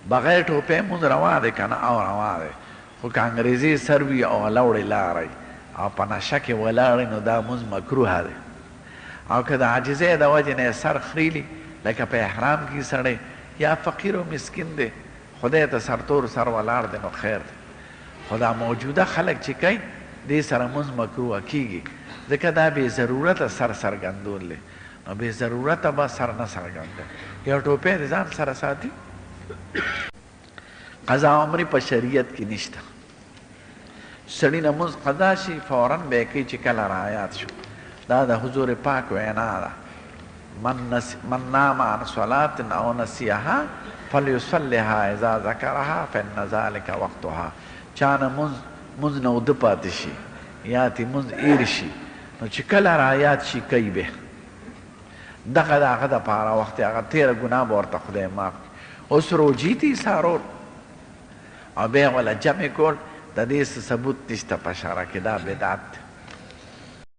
بغیر ټوپۍ مونځ روا دی که نه؟ او روا دی، خو که انګریزي سر وي او لوړې لارې او په نشه کې ولاړې نو دا مونځ مکروه دی. او که د عاجزۍ د وجې نه سر خریلي لکه په احرام کې سړی یا فقیر و مسکین دی خدای ته سرتور سر ولاړ دی نو خیر دی. خو دا موجوده خلک چې کوي دې سره مونځ مکروه کیږي ځکه دا بې ضرورته سر څرګندول دی. نو بې ضرورته به سر نه څرګندوي. یو ټوپۍ د ځان سره ساتي. قضا عمرې په شریعت کې نشته. سړي نه مونځ قضا شي فورا به یې کوي چې کله رعایات شو. دا د حضور پاک وینا ده، من نام عن صلاة او نسیها فلیصلها اذا ذکرها فان ذلک وقتها. چا نه مونځ نه اوده پاتې شي یا تې مونځ ایر شي نو چې کله رعایات شي کوي به دغه د هغه دپاره وخت هغه تېره ګناه به ورته خدای معاف کړي. اوس روجي دي ایثارول او بیا یې وله جمع کول د دې څه ثبوت نشته په شرع کې، دا بدعت دی.